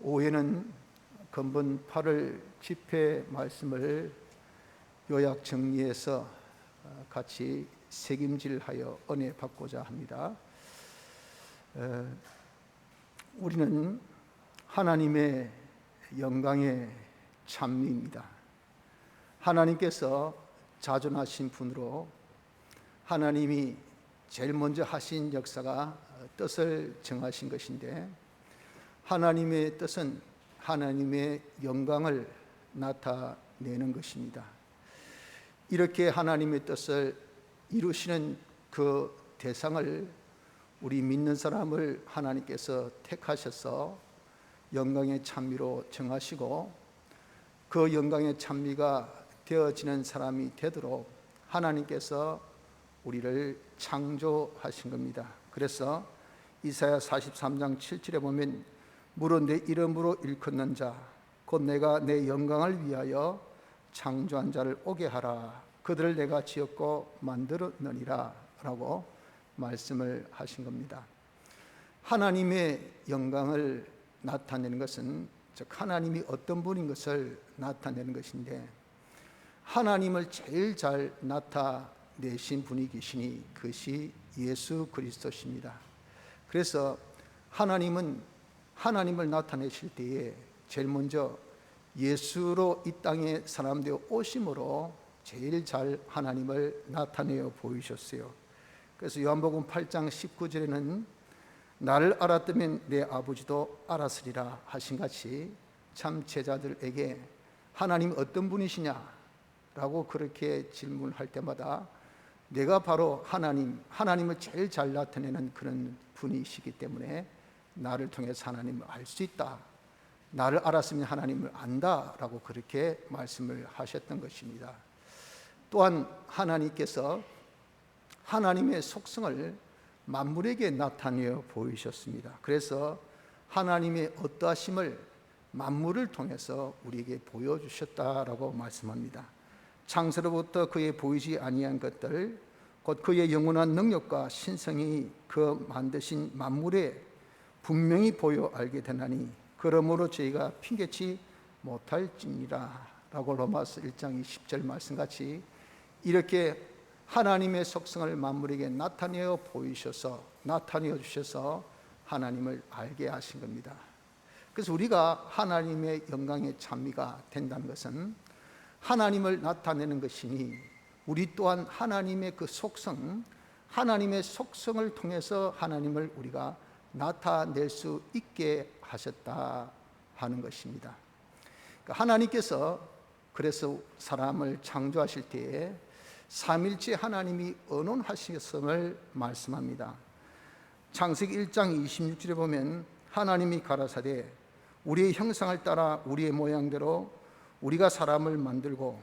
오후에는 근본 8월 집회 말씀을 요약 정리해서 같이 책임질하여 은혜 받고자 합니다. 우리는 하나님의 영광의 찬미입니다. 하나님께서 자존하신 분으로 하나님이 제일 먼저 하신 역사가 뜻을 정하신 것인데, 하나님의 뜻은 하나님의 영광을 나타내는 것입니다. 이렇게 하나님의 뜻을 이루시는 그 대상을, 우리 믿는 사람을 하나님께서 택하셔서 영광의 찬미로 정하시고, 그 영광의 찬미가 되어지는 사람이 되도록 하나님께서 우리를 창조하신 겁니다. 그래서 이사야 43장 7절에 보면, 무릇 내 이름으로 일컫는 자 곧 내가 내 영광을 위하여 창조한 자를 오게 하라. 그들을 내가 지었고 만들었느니라 라고 말씀을 하신 겁니다. 하나님의 영광을 나타내는 것은, 즉 하나님이 어떤 분인 것을 나타내는 것인데, 하나님을 제일 잘 나타내신 분이 계시니 그것이 예수 그리스도십니다. 그래서 하나님은 하나님을 나타내실 때에 제일 먼저 예수로 이 땅에 사람 되어 오심으로 제일 잘 하나님을 나타내어 보이셨어요. 그래서 요한복음 8장 19절에는 나를 알았다면 내 아버지도 알았으리라 하신 같이, 참 제자들에게 하나님 어떤 분이시냐라고 그렇게 질문할 때마다 내가 바로 하나님을 제일 잘 나타내는 그런 분이시기 때문에 나를 통해서 하나님을 알 수 있다, 나를 알았으면 하나님을 안다라고 그렇게 말씀을 하셨던 것입니다. 또한 하나님께서 하나님의 속성을 만물에게 나타내어 보이셨습니다. 그래서 하나님의 어떠하심을 만물을 통해서 우리에게 보여주셨다라고 말씀합니다. 창세로부터 그의 보이지 아니한 것들, 곧 그의 영원한 능력과 신성이 그 만드신 만물에 분명히 보여 알게 되나니 그러므로 저희가 핑계치 못할지니라 라고 로마서 1장 20절 말씀같이, 이렇게 하나님의 속성을 만물에게 나타내어 주셔서 하나님을 알게 하신 겁니다. 그래서 우리가 하나님의 영광의 찬미가 된다는 것은 하나님을 나타내는 것이니, 우리 또한 하나님의 그 속성, 하나님의 속성을 통해서 하나님을 우리가 나타낼 수 있게 하셨다 하는 것입니다. 하나님께서 그래서 사람을 창조하실 때에 삼일째 하나님이 언론하셨음을 말씀합니다. 창세기 1장 26절에 보면 하나님이 가라사대 우리의 형상을 따라 우리의 모양대로 우리가 사람을 만들고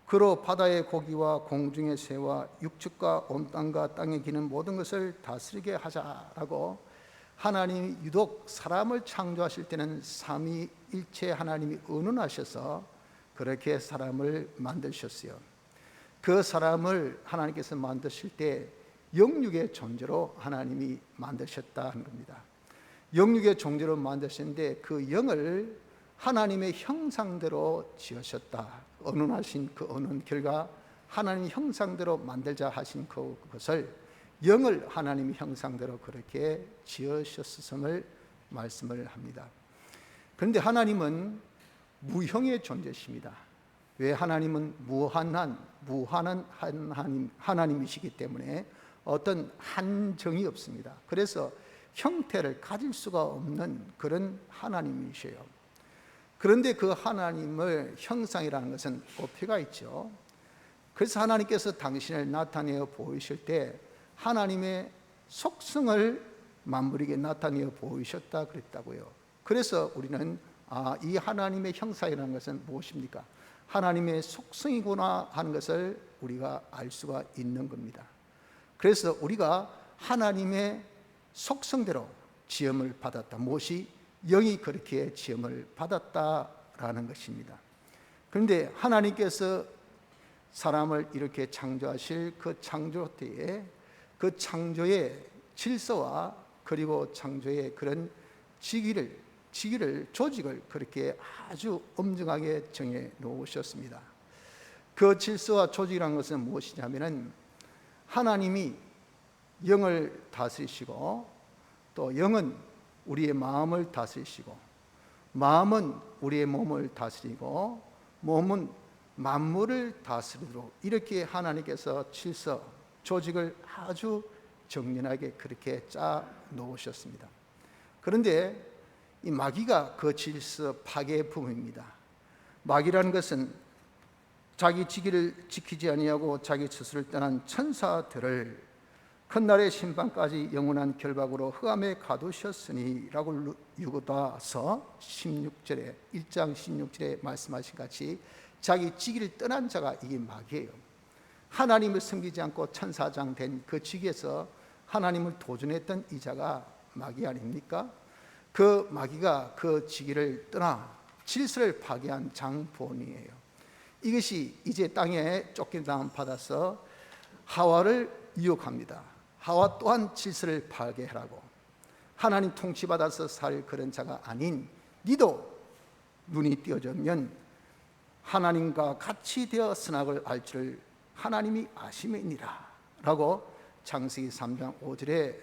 그로 바다의 고기와 공중의 새와 육축과 온 땅과 땅에 기는 모든 것을 다스리게 하자라고, 하나님이 유독 사람을 창조하실 때는 삼위일체 하나님이 언론하셔서 그렇게 사람을 만드셨어요. 그 사람을 하나님께서 만드실 때 영육의 존재로 하나님이 만드셨다는 겁니다. 영육의 존재로 만드셨는데 그 영을 하나님의 형상대로 지으셨다. 언론하신 그 언론 결과 하나님 형상대로 만들자 하신 그것을, 영을 하나님의 형상대로 그렇게 지으셨음을 말씀을 합니다. 그런데 하나님은 무형의 존재십니다. 왜? 하나님은 무한한 하나님이시기 때문에 어떤 한정이 없습니다. 그래서 형태를 가질 수가 없는 그런 하나님이셔요. 그런데 그 하나님을 형상이라는 것은 어폐가 있죠. 그래서 하나님께서 당신을 나타내어 보이실 때 하나님의 속성을 만물에게 나타내어 보이셨다 그랬다고요. 그래서 우리는 이 하나님의 형상이라는 것은 무엇입니까? 하나님의 속성이구나 하는 것을 우리가 알 수가 있는 겁니다. 그래서 우리가 하나님의 속성대로 지음을 받았다. 무엇이? 영이 그렇게 지음을 받았다라는 것입니다. 그런데 하나님께서 사람을 이렇게 창조하실 그 창조 때에 그 창조의 질서와 그리고 창조의 그런 지기를 조직을 그렇게 아주 엄정하게 정해 놓으셨습니다. 그 질서와 조직이라는 것은 무엇이냐면은 하나님이 영을 다스리시고, 또 영은 우리의 마음을 다스리시고, 마음은 우리의 몸을 다스리고, 몸은 만물을 다스리도록 이렇게 하나님께서 질서, 조직을 아주 정연하게 그렇게 짜 놓으셨습니다. 그런데 이 마귀가 그 질서 파괴의 품입니다. 마귀라는 것은 자기 직위를 지키지 아니하고 자기 스스로를 떠난 천사들을 큰날의 심판까지 영원한 결박으로 흑암에 가두셨으니 라고 유다서 16절에 1장 16절에 말씀하신 같이 자기 직위를 떠난 자가 이게 마귀예요. 하나님을 섬기지 않고 천사장 된 그 직위에서 하나님을 도전했던 이 자가 마귀 아닙니까? 그 마귀가 그 직위를 떠나 질서를 파괴한 장본이에요. 이것이 이제 땅에 쫓김당함 받아서 하와를 유혹합니다. 하와 또한 질서를 파괴하라고, 하나님 통치받아서 살 그런 자가 아닌 니도 눈이 띄어졌면 하나님과 같이 되어 선악을 알 줄을 하나님이 아심이니라 라고 창세기 3장 5절에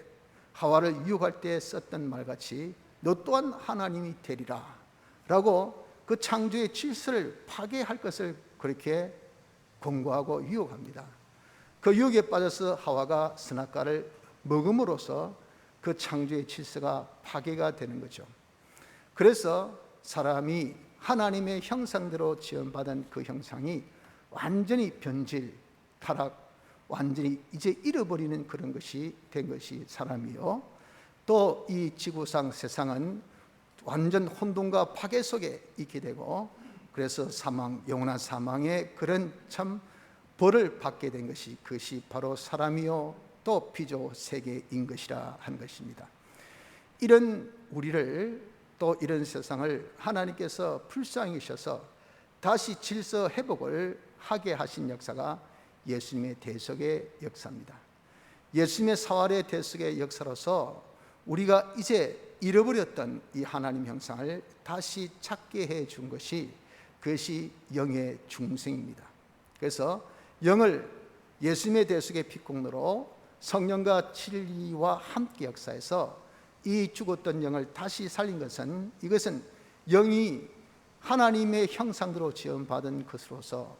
하와를 유혹할 때 썼던 말같이 너 또한 하나님이 되리라 라고 그 창조의 질서를 파괴할 것을 그렇게 권고하고 유혹합니다. 그 유혹에 빠져서 하와가 선악과를 먹음으로써 그 창조의 질서가 파괴가 되는 거죠. 그래서 사람이 하나님의 형상대로 지음받은 그 형상이 완전히 변질, 타락, 완전히 이제 잃어버리는 그런 것이 된 것이 사람이요, 또 이 지구상 세상은 완전 혼돈과 파괴 속에 있게 되고, 그래서 사망, 영원한 사망의 그런 참 벌을 받게 된 것이, 그것이 바로 사람이요 또 피조 세계인 것이라 하는 것입니다. 이런 우리를, 또 이런 세상을 하나님께서 불쌍히 여기셔서 다시 질서 회복을 하게 하신 역사가 예수님의 대속의 역사입니다. 예수님의 사활의 대속의 역사로서 우리가 이제 잃어버렸던 이 하나님 형상을 다시 찾게 해 준 것이, 그것이 영의 중생입니다. 그래서 영을 예수님의 대속의 피공로로 성령과 진리와 함께 역사해서 이 죽었던 영을 다시 살린 것은, 이것은 영이 하나님의 형상대로 지음받은 것으로서,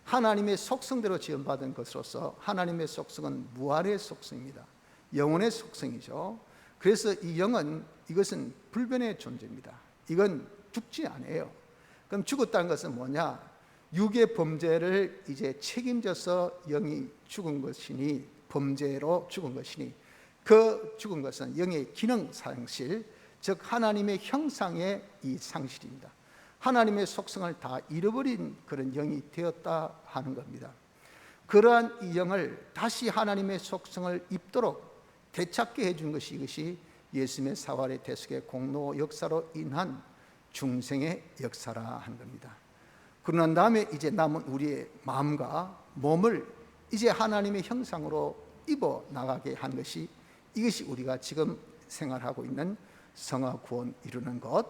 하나님의 속성대로 지음받은 것으로서, 하나님의 속성은 무한의 속성입니다. 영혼의 속성이죠. 그래서 이 영은, 이것은 불변의 존재입니다. 이건 죽지 않아요. 그럼 죽었다는 것은 뭐냐? 육의 범죄를 이제 책임져서 영이 죽은 것이니, 범죄로 죽은 것이니, 그 죽은 것은 영의 기능 상실, 즉 하나님의 형상의 이 상실입니다. 하나님의 속성을 다 잃어버린 그런 영이 되었다 하는 겁니다. 그러한 이 영을 다시 하나님의 속성을 입도록 되찾게 해준 것이, 이것이 예수님의 사활의 대속의 공로 역사로 인한 중생의 역사라 하는 겁니다. 그러난 다음에 이제 남은 우리의 마음과 몸을 이제 하나님의 형상으로 입어 나가게 한 것이, 이것이 우리가 지금 생활하고 있는 성화 구원 이루는 것,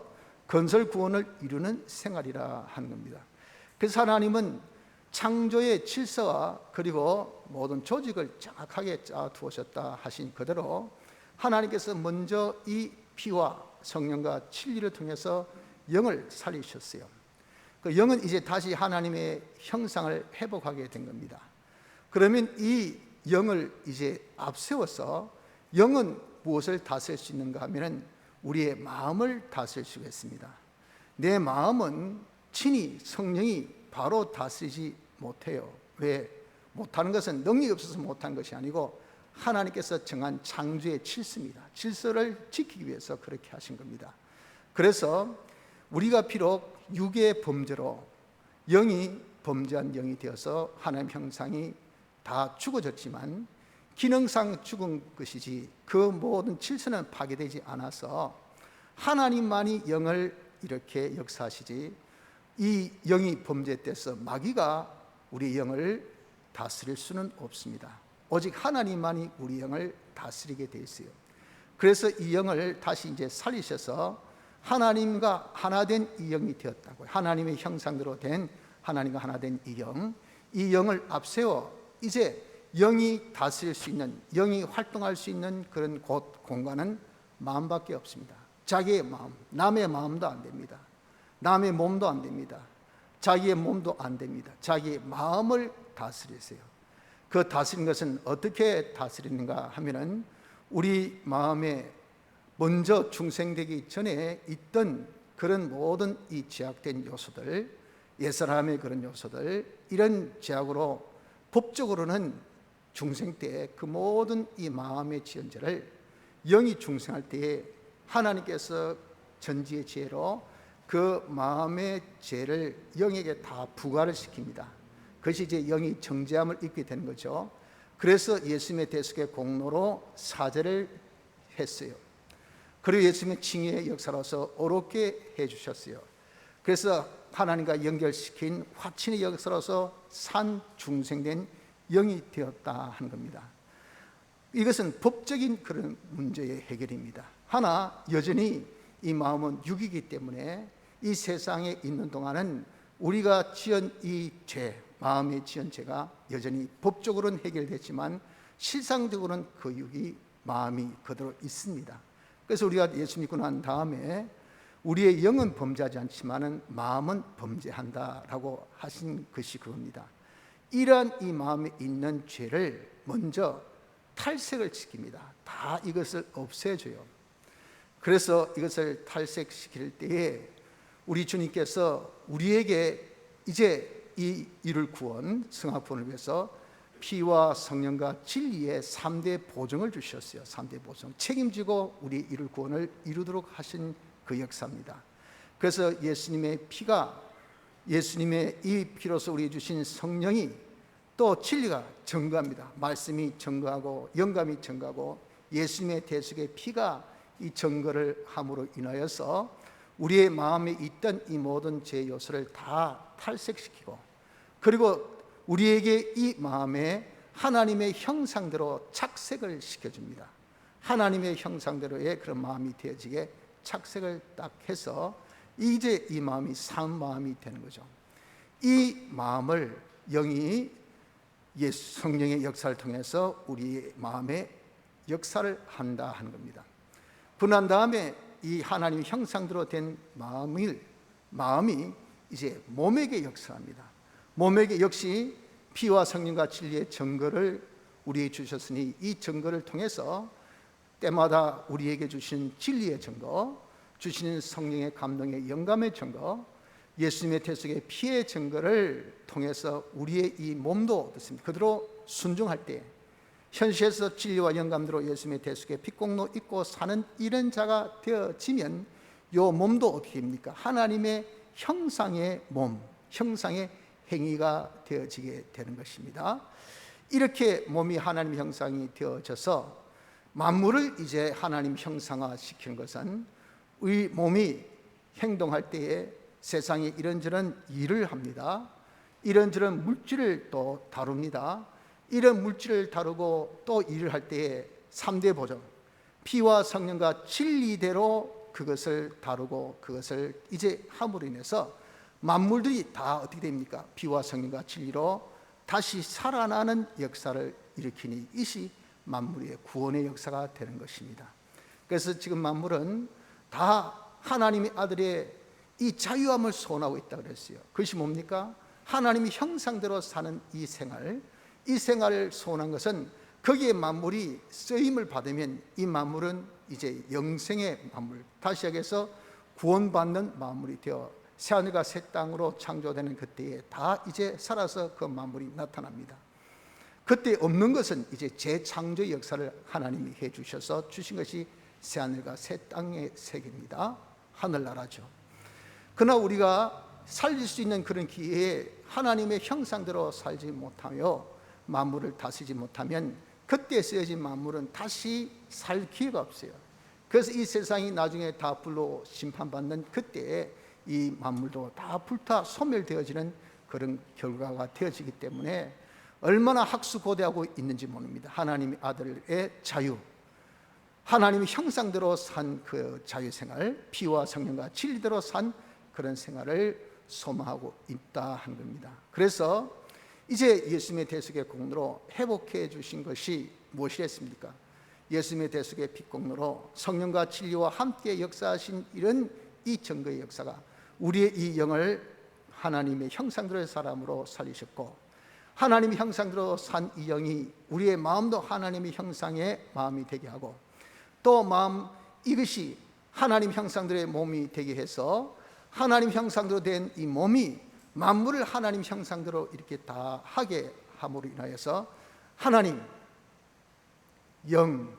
건설 구원을 이루는 생활이라 하는 겁니다. 그래서 하나님은 창조의 질서와 그리고 모든 조직을 정확하게 짜 두셨다 하신 그대로, 하나님께서 먼저 이 피와 성령과 진리를 통해서 영을 살리셨어요. 그 영은 이제 다시 하나님의 형상을 회복하게 된 겁니다. 그러면 이 영을 이제 앞세워서, 영은 무엇을 다스릴 수 있는가 하면은 우리의 마음을 다스릴 수가 있습니다. 내 마음은 친히 성령이 바로 다스리지 못해요. 왜? 못하는 것은 능력이 없어서 못한 것이 아니고 하나님께서 정한 창조의 질서입니다. 질서를 지키기 위해서 그렇게 하신 겁니다. 그래서 우리가 비록 육의 범죄로 영이 범죄한 영이 되어서 하나님 형상이 다 죽어졌지만 기능상 죽은 것이지 그 모든 질서는 파괴되지 않아서 하나님만이 영을 이렇게 역사하시지, 이 영이 범죄돼서 마귀가 우리 영을 다스릴 수는 없습니다. 오직 하나님만이 우리 영을 다스리게 돼 있어요. 그래서 이 영을 다시 이제 살리셔서 하나님과 하나 된 이 영이 되었다고요. 하나님의 형상대로 된 하나님과 하나 된 이 영, 이 영을 앞세워 이제 영이 다스릴 수 있는, 영이 활동할 수 있는 그런 곳, 공간은 마음밖에 없습니다. 자기의 마음, 남의 마음도 안 됩니다. 남의 몸도 안 됩니다. 자기의 몸도 안 됩니다. 자기의 마음을 다스리세요. 그 다스리는 것은 어떻게 다스리는가 하면은 우리 마음에 먼저 중생되기 전에 있던 그런 모든 이 제약된 요소들, 옛사람의 그런 요소들, 이런 제약으로 법적으로는 중생 때에 그 모든 이 마음의 지연제를 영이 중생할 때에 하나님께서 전지의 지혜로 그 마음의 죄를 영에게 다 부과를 시킵니다. 그것이 이제 영이 정죄함을 입게 되는 거죠. 그래서 예수님의 대속의 공로로 사죄를 했어요. 그리고 예수님의 칭의의 역사로서 어렵게 해주셨어요. 그래서 하나님과 연결시킨 화친의 역사로서 산 중생된 영이 되었다 하는 겁니다. 이것은 법적인 그런 문제의 해결입니다. 하나, 여전히 이 마음은 육이기 때문에 이 세상에 있는 동안은 우리가 지은 이 죄, 마음의 지은 죄가 여전히 법적으로는 해결됐지만 실상적으로는 그 육이, 마음이 그대로 있습니다. 그래서 우리가 예수 믿고 난 다음에 우리의 영은 범죄하지 않지만은 마음은 범죄한다라고 하신 것이 그겁니다. 이러한 이 마음에 있는 죄를 먼저 탈색을 시킵니다. 다 이것을 없애줘요. 그래서 이것을 탈색시킬 때에 우리 주님께서 우리에게 이제 이 이룰 구원, 승하구원을 위해서 피와 성령과 진리의 3대 보증을 주셨어요. 3대 보증, 책임지고 우리 이룰 구원을 이루도록 하신 그 역사입니다. 그래서 예수님의 피가, 예수님의 이 피로서 우리에게 주신 성령이, 또 진리가 증거합니다. 말씀이 증거하고 영감이 증거하고 예수님의 대속의 피가 이 증거를 함으로 인하여서 우리의 마음에 있던 이 모든 죄 요소를 다 탈색시키고, 그리고 우리에게 이 마음에 하나님의 형상대로 착색을 시켜줍니다. 하나님의 형상대로의 그런 마음이 되어지게 착색을 딱 해서 이제 이 마음이 산 마음이 되는 거죠. 이 마음을 영이 예수 성령의 역사를 통해서 우리의 마음에 역사를 한다 하는 겁니다. 그난 다음에 이 하나님 형상대로 된 마음이 이제 몸에게 역사합니다. 몸에게 역시 피와 성령과 진리의 증거를 우리에게 주셨으니 이 증거를 통해서 때마다 우리에게 주신 진리의 증거, 주시는 성령의 감동의 영감의 증거, 예수님의 대속의 피의 증거를 통해서 우리의 이 몸도 듣습니다. 그대로 순종할 때 현실에서 진리와 영감대로 예수님의 대속의 피공로 입고 사는 이런 자가 되어지면 이 몸도 어떻게 됩니까? 하나님의 형상의 몸, 형상의 행위가 되어지게 되는 것입니다. 이렇게 몸이 하나님 형상이 되어져서 만물을 이제 하나님 형상화 시키는 것은 우리 몸이 행동할 때에 세상에 이런저런 일을 합니다. 이런저런 물질을 또 다룹니다. 이런 물질을 다루고 또 일을 할 때에 3대 보존, 피와 성령과 진리대로 그것을 다루고 그것을 이제 함으로 인해서 만물들이 다 어떻게 됩니까? 피와 성령과 진리로 다시 살아나는 역사를 일으키니 이것이 만물의 구원의 역사가 되는 것입니다. 그래서 지금 만물은 다 하나님의 아들의 이 자유함을 소원하고 있다고 그랬어요. 그것이 뭡니까? 하나님의 형상대로 사는 이 생활을 소원한 것은 거기에 만물이 쓰임을 받으면 이 만물은 이제 영생의 만물, 다시 얘기해서 구원받는 만물이 되어 새하늘과 새 땅으로 창조되는 그때에 다 이제 살아서 그 만물이 나타납니다. 그때 없는 것은 이제 재창조의 역사를 하나님이 해주셔서 주신 것이 새하늘과 새 땅의 세계입니다. 하늘나라죠. 그러나 우리가 살릴 수 있는 그런 기회에 하나님의 형상대로 살지 못하며 만물을 다스리지 못하면 그때 쓰여진 만물은 다시 살 기회가 없어요. 그래서 이 세상이 나중에 다 불로 심판받는 그때에 이 만물도 다 불타 소멸되어지는 그런 결과가 되어지기 때문에 얼마나 학수고대하고 있는지 모릅니다. 하나님의 아들의 자유, 하나님의 형상대로 산 그 자유생활, 피와 성령과 진리대로 산 그런 생활을 소망하고 있다 하는 겁니다. 그래서 이제 예수님의 대속의 공로로 회복해 주신 것이 무엇이겠습니까? 예수님의 대속의 빛공로로 성령과 진리와 함께 역사하신 이런 이 증거의 역사가 우리의 이 영을 하나님의 형상대로의 사람으로 살리셨고, 하나님의 형상대로 산 이 영이 우리의 마음도 하나님의 형상의 마음이 되게 하고, 또 마음 이것이 하나님 형상대로의 몸이 되게 해서 하나님 형상대로 된 이 몸이 만물을 하나님 형상대로 이렇게 다 하게 함으로 인하여서 하나님, 영,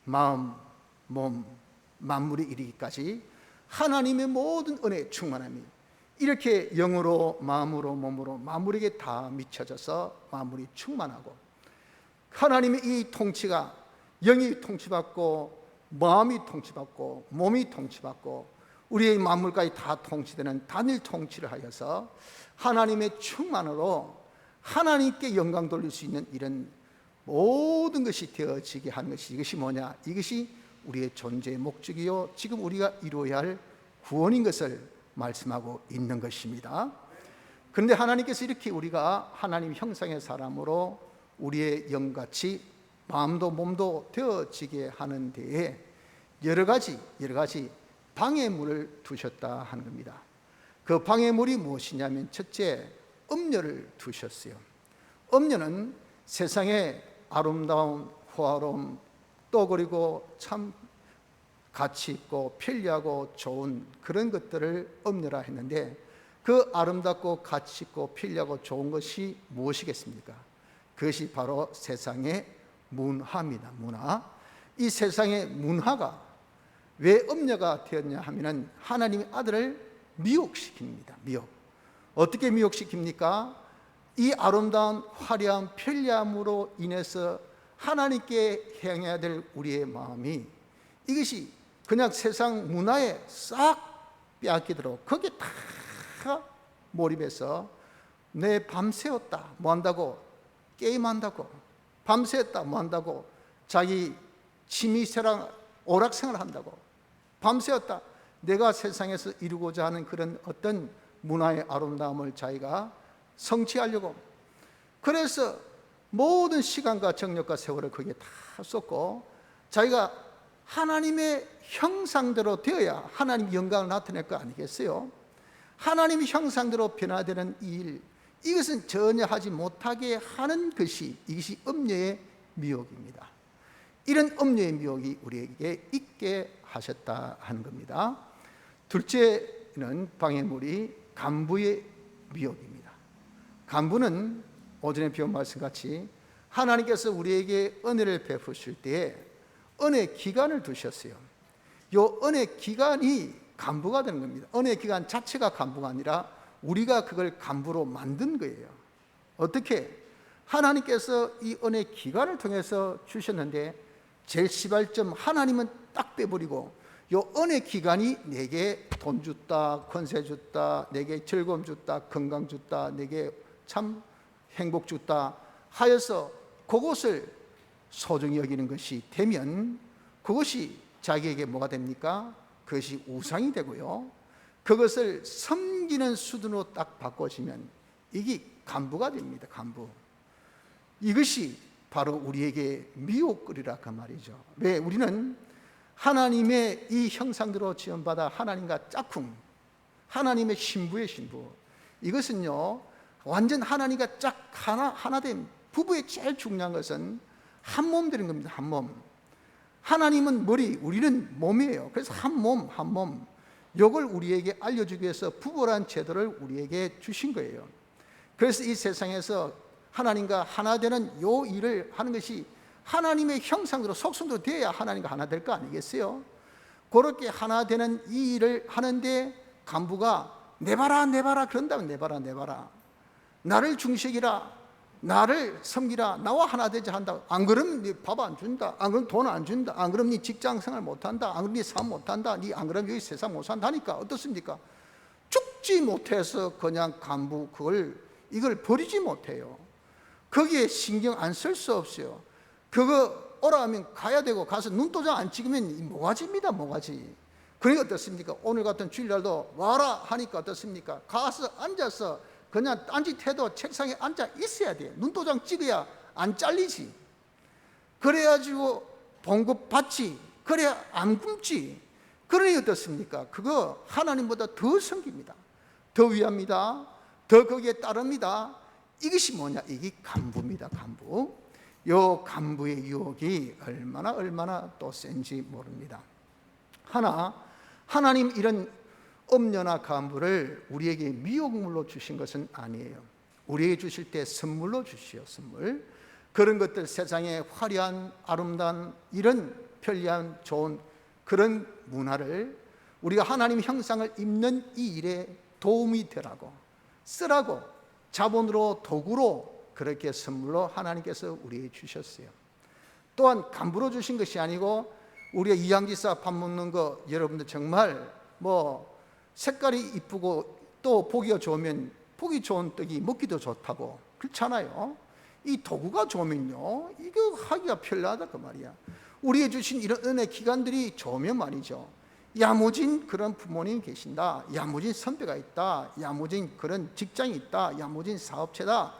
마음, 몸, 만물이 이르기까지 하나님의 모든 은혜의 충만함이 이렇게 영으로 마음으로 몸으로 만물에게 다 미쳐져서 만물이 충만하고, 하나님의 이 통치가 영이 통치받고 마음이 통치받고 몸이 통치받고 우리의 만물까지 다 통치되는 단일 통치를 하여서 하나님의 충만으로 하나님께 영광 돌릴 수 있는 이런 모든 것이 되어지게 하는 것이, 이것이 뭐냐? 이것이 우리의 존재의 목적이요 지금 우리가 이루어야 할 구원인 것을 말씀하고 있는 것입니다. 그런데 하나님께서 이렇게 우리가 하나님 형상의 사람으로 우리의 영같이 마음도 몸도 되어지게 하는 데에 여러 가지 방해물을 두셨다 하는 겁니다. 그 방해물이 무엇이냐면, 첫째, 음료를 두셨어요. 음료는 세상의 아름다움, 호화로움, 또 그리고 참 가치 있고 편리하고 좋은 그런 것들을 음료라 했는데, 그 아름답고 가치 있고 편리하고 좋은 것이 무엇이겠습니까? 그것이 바로 세상의 문화입니다. 문화. 이 세상의 문화가 왜 음료가 되었냐 하면은 하나님의 아들을 미혹시킵니다. 미혹. 어떻게 미혹시킵니까? 이 아름다운 화려한 편리함으로 인해서 하나님께 향해야 될 우리의 마음이, 이것이 그냥 세상 문화에 싹 빼앗기도록 거기에 다 몰입해서 내 밤새웠다 뭐 한다고, 게임한다고, 밤새웠다 뭐 한다고, 자기 취미생활 오락생활 한다고, 밤새웠다 내가 세상에서 이루고자 하는 그런 어떤 문화의 아름다움을 자기가 성취하려고, 그래서 모든 시간과 정력과 세월을 거기에 다 쏟고 자기가 하나님의 형상대로 되어야 하나님의 영광을 나타낼 거 아니겠어요? 하나님의 형상대로 변화되는 이 일, 이것은 전혀 하지 못하게 하는 것이, 이것이 음료의 미혹입니다. 이런 음료의 미혹이 우리에게 있게 하셨다 하는 겁니다. 둘째는 방해물이 간부의 미혹입니다. 간부는 오전에 배운 말씀같이 하나님께서 우리에게 은혜를 베푸실 때에 은혜 기간을 두셨어요. 이 은혜 기간이 간부가 되는 겁니다. 은혜 기간 자체가 간부가 아니라 우리가 그걸 간부로 만든 거예요. 어떻게? 하나님께서 이 은혜 기간을 통해서 주셨는데, 제일 시발점 하나님은 딱 빼버리고 이 은혜 기간이 내게 돈 줬다, 권세 줬다, 내게 즐거움 줬다, 건강 줬다, 내게 참 행복 줬다 하여서 그것을 소중히 여기는 것이 되면, 그것이 자기에게 뭐가 됩니까? 그것이 우상이 되고요, 그것을 섬기는 수준으로 딱 바꿔지면 이게 간부가 됩니다. 간부. 이것이 바로 우리에게 미혹거리라 그 말이죠. 왜? 우리는 하나님의 이 형상대로 지원받아 하나님과 짝꿍, 하나님의 신부의 신부, 이것은요 완전 하나님과 짝 하나 된 부부의 제일 중요한 것은 한 몸 되는 겁니다. 한 몸. 하나님은 머리, 우리는 몸이에요. 그래서 한 몸, 한 몸. 이걸 우리에게 알려주기 위해서 부부란 제도를 우리에게 주신 거예요. 그래서 이 세상에서 하나님과 하나 되는 요 일을 하는 것이 하나님의 형상대로 속성대로 돼야 하나님과 하나 될 거 아니겠어요? 그렇게 하나 되는 이 일을 하는데 간부가 내봐라 내봐라 그런다면 내봐라 나를 중시하기라, 나를 섬기라, 나와 하나 되자 한다. 안 그러면 네 밥 안 준다, 안 그러면 돈 안 준다, 안 그러면 네 직장생활 못한다, 안 그러면 네 사업 못한다, 네 안 그러면 여기 세상 못 산다니까. 어떻습니까? 죽지 못해서 그냥 간부 이걸 버리지 못해요. 거기에 신경 안 쓸 수 없어요. 그거 오라 하면 가야 되고, 가서 눈도장 안 찍으면 모가지입니다, 모가지. 그러니까 어떻습니까? 오늘 같은 주일날도 와라 하니까 어떻습니까? 가서 앉아서 그냥 딴짓해도 책상에 앉아 있어야 돼요. 눈도장 찍어야 안 잘리지. 그래가지고 봉급 받지. 그래야 안 굶지. 그러니 어떻습니까? 그거 하나님보다 더 섬깁니다. 더 위합니다. 더 거기에 따릅니다. 이것이 뭐냐? 이게 간부입니다. 간부. 요 간부의 유혹이 얼마나 또 센지 모릅니다. 하나님 이런 엄녀나 간부를 우리에게 미혹물로 주신 것은 아니에요. 우리에게 주실 때 선물로 주시오. 선물. 그런 것들, 세상에 화려한 아름다운 이런 편리한 좋은 그런 문화를 우리가 하나님 형상을 입는 이 일에 도움이 되라고, 쓰라고, 자본으로, 도구로 그렇게 선물로 하나님께서 우리에게 주셨어요. 또한 간부로 주신 것이 아니고, 우리가 이양지사 밥 먹는 거 여러분들 정말 뭐 색깔이 이쁘고 또 보기가 좋으면 보기 좋은 떡이 먹기도 좋다고 그렇잖아요. 이 도구가 좋으면요, 이거 하기가 편리하다 그 말이야. 우리에게 주신 이런 은혜 기간들이 좋으면 말이죠, 야무진 그런 부모님이 계신다, 야무진 선배가 있다, 야무진 그런 직장이 있다, 야무진 사업체다,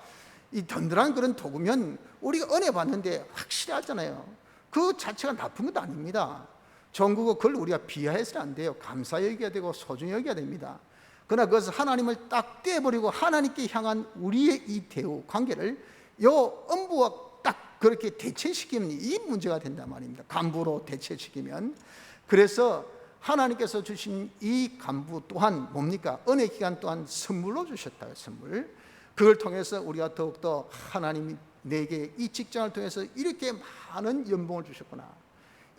이 든든한 그런 도구면 우리가 은혜 받는데 확실히 하잖아요. 그 자체가 나쁜 것도 아닙니다. 전국은 그걸 우리가 비하해서는 안 돼요. 감사 여겨야 되고 소중히 여겨야 됩니다. 그러나 그것을 하나님을 딱 떼어버리고 하나님께 향한 우리의 이 대우 관계를 요 엄부와 딱 그렇게 대체시키면 이 문제가 된단 말입니다. 간부로 대체시키면. 그래서 하나님께서 주신 이 간부 또한 뭡니까? 은혜 기간 또한 선물로 주셨다. 선물. 그걸 통해서 우리가 더욱더 하나님이 내게 이 직장을 통해서 이렇게 많은 연봉을 주셨구나,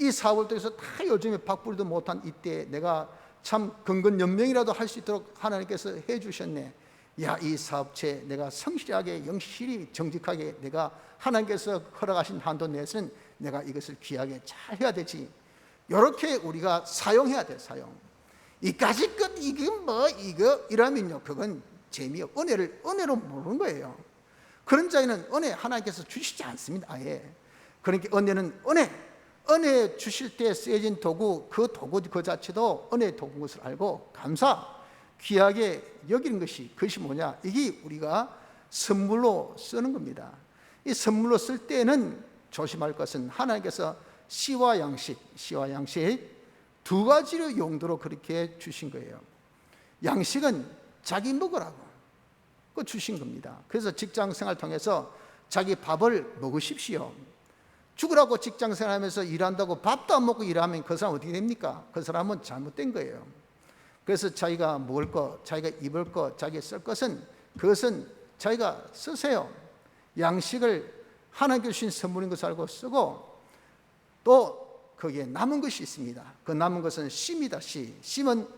이 사업을 통해서 다 요즘에 밥벌이도 못한 이때 내가 참 근근연명이라도 할 수 있도록 하나님께서 해주셨네. 야, 이 사업체 내가 성실하게 영실히 정직하게 내가 하나님께서 허락하신 한도 내에서는 내가 이것을 귀하게 잘 해야 되지. 이렇게 우리가 사용해야 돼. 사용. 이까지 것 이거 뭐 이거 이러면요, 그건 재미요. 은혜로 모르는 거예요. 그런 자에는 은혜 하나님께서 주시지 않습니다. 아예. 그러니까 은혜는 은혜 주실 때 쓰여진 도구, 그 도구 그 자체도 은혜의 도구인 것을 알고 감사, 귀하게 여기는 그것이 뭐냐? 이게 우리가 선물로 쓰는 겁니다. 이 선물로 쓸 때는 조심할 것은 하나님께서 씨와 양식 두 가지의 용도로 그렇게 주신 거예요. 양식은 자기 먹으라고 그 주신 겁니다. 그래서 직장생활 통해서 자기 밥을 먹으십시오. 죽으라고 직장생활하면서 일한다고 밥도 안 먹고 일하면 그 사람 어떻게 됩니까? 그 사람은 잘못된 거예요. 그래서 자기가 먹을 것, 자기가 입을 것, 자기가 쓸 것은 그것은 자기가 쓰세요. 양식을 하나님께 주신 선물인 것을 알고 쓰고, 또 거기에 남은 것이 있습니다. 그 남은 것은 씨입니다. 씨. 씨는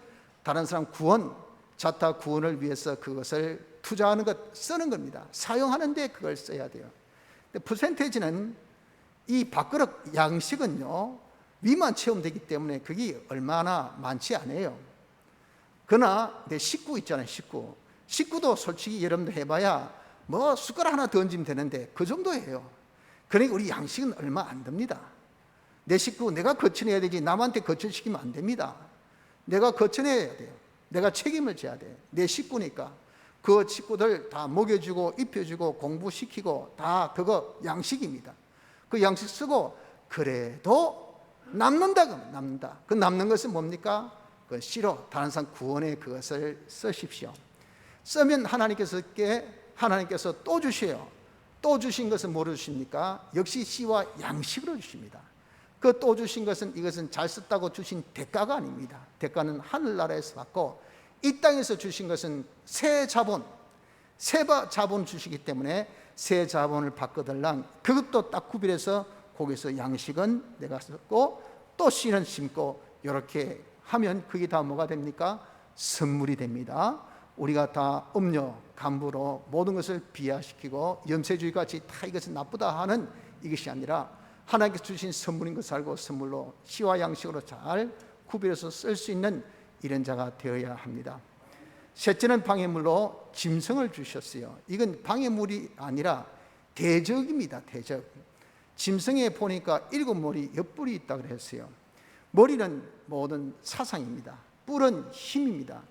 다른 사람 구원, 자타 구원을 위해서 그것을 투자하는 것, 쓰는 겁니다. 사용하는데 그걸 써야 돼요. 근데 퍼센테이지는 이 밥그릇 양식은요, 위만 체험되기 때문에 그게 얼마나 많지 않아요. 그러나 내 식구 있잖아요. 식구도 솔직히 여러분들 해봐야 뭐 숟가락 하나 던지면 되는데 그 정도예요. 그러니까 우리 양식은 얼마 안 됩니다. 내 식구 내가 거쳐내야 되지 남한테 거쳐시키면 안 됩니다. 내가 거쳐내야 돼요. 내가 책임을 져야 돼요. 내 식구니까. 그 식구들 다 먹여주고 입혀주고 공부시키고 다 그거 양식입니다. 그 양식 쓰고 그래도 남는다 그러면 남는다. 그 남는 것은 뭡니까? 그 씨로 다른 사람 구원에 그것을 쓰십시오. 쓰면 하나님께서 또 주셔요. 또 주신 것은 뭐로 주십니까? 역시 씨와 양식으로 주십니다. 그 또 주신 것은 이것은 잘 썼다고 주신 대가가 아닙니다. 대가는 하늘나라에서 받고 이 땅에서 주신 것은 새 자본 주시기 때문에 새 자본을 바꿔달랑 그것도 딱 구별해서 거기서 양식은 내가 썼고 또 씨는 심고 이렇게 하면 그게 다 뭐가 됩니까? 선물이 됩니다. 우리가 다 음료, 간부로 모든 것을 비하시키고 염세주의같이 다 이것은 나쁘다 하는 이것이 아니라 하나님께서 주신 선물인 것을 알고 선물로 씨와 양식으로 잘 구별해서 쓸 수 있는 이런 자가 되어야 합니다. 셋째는 방해물로 짐승을 주셨어요. 이건 방해물이 아니라 대적입니다. 대적. 짐승에 보니까 7머리 옆뿔이 있다고 그랬어요. 머리는 모든 사상입니다. 뿔은 힘입니다.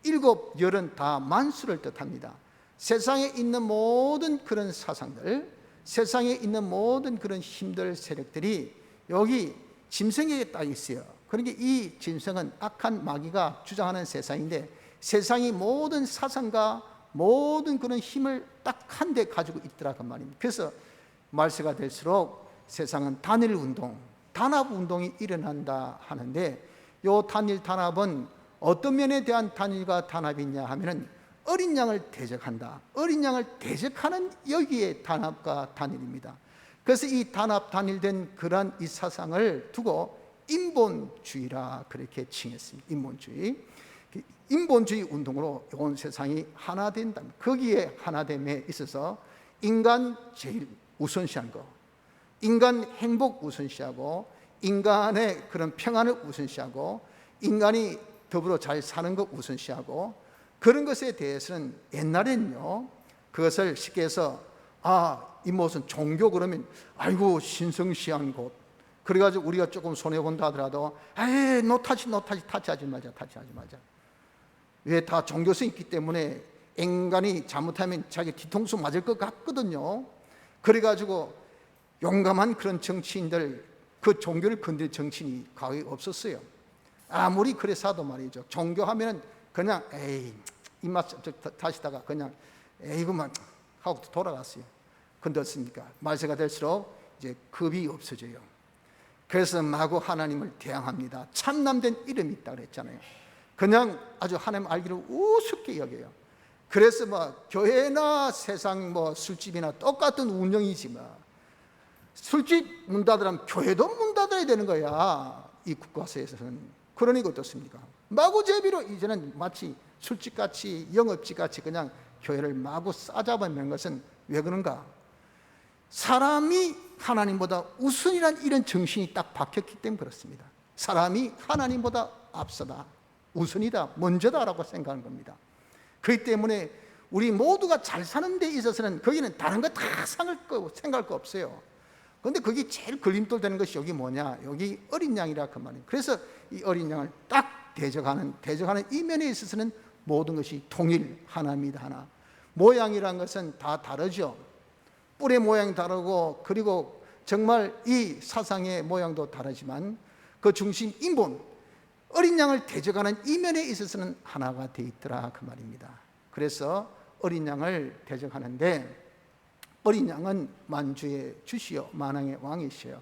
7열은 다 만수를 뜻합니다. 세상에 있는 모든 그런 사상들, 세상에 있는 모든 그런 힘들, 세력들이 여기 짐승에게 딱 있어요. 그러니까 이 짐승은 악한 마귀가 주장하는 세상인데, 세상이 모든 사상과 모든 그런 힘을 딱 한 대 가지고 있더라 그 말입니다. 그래서 말세가 될수록 세상은 단일 운동, 단합 운동이 일어난다 하는데, 이 단일 단합은 어떤 면에 대한 단일과 단합이냐 하면은 어린 양을 대적한다, 어린 양을 대적하는 여기에 단합과 단일입니다. 그래서 이 단합 단일된 그러한 이 사상을 두고 인본주의라 그렇게 칭했습니다. 인본주의 운동으로 온 세상이 하나 된다. 거기에 하나됨에 있어서 인간 제일 우선시한 거, 인간 행복 우선시하고, 인간의 그런 평안을 우선시하고, 인간이 더불어 잘 사는 것 우선시하고, 그런 것에 대해서는 옛날에는요, 그것을 쉽게 해서 이 무슨 종교 그러면 아이고 신성시한 곳, 그래가지고 우리가 조금 손해본다 하더라도 no touch하지 마자. 왜? 다 종교성이 있기 때문에 인간이 잘못하면 자기 뒤통수 맞을 것 같거든요. 그래가지고 용감한 그런 정치인들, 그 종교를 건드릴 정치인이 거의 없었어요. 아무리 그래서도 말이죠, 종교하면은 그냥 입맛 다시다가 그냥 그만 하고 돌아갔어요. 근데 어떻습니까? 말세가 될수록 이제 겁이 없어져요. 그래서 마구 하나님을 대항합니다. 참남된 이름이 있다 그랬잖아요. 그냥 아주 하나님 알기를 우습게 여겨요. 그래서 교회나 세상 술집이나 똑같은 운영이지만, 술집 문 닫으라면 교회도 문 닫아야 되는 거야, 이 국가사에서는. 그러니까 어떻습니까? 마구제비로 이제는 마치 술집같이, 영업집같이 그냥 교회를 마구 싸잡아내는 것은 왜 그런가? 사람이 하나님보다 우선이란 이런 정신이 딱 박혔기 때문에 그렇습니다. 사람이 하나님보다 앞서다, 우선이다, 먼저다라고 생각하는 겁니다. 그렇기 때문에 우리 모두가 잘 사는 데 있어서는 거기는 다른 거 다 생각할 거 없어요. 그런데 거기 제일 걸림돌 되는 것이 여기 뭐냐? 여기 어린 양이라 그 말이에요. 그래서 이 어린 양을 딱 대적하는 이 면에 있어서는 모든 것이 통일, 하나입니다. 하나. 모양이란 것은 다 다르죠. 뿔의 모양이 다르고, 그리고 정말 이 사상의 모양도 다르지만 그 중심 인본, 어린 양을 대적하는 이 면에 있어서는 하나가 돼 있더라 그 말입니다. 그래서 어린 양을 대적하는데, 어린 양은 만주의 주시요 만왕의 왕이시요.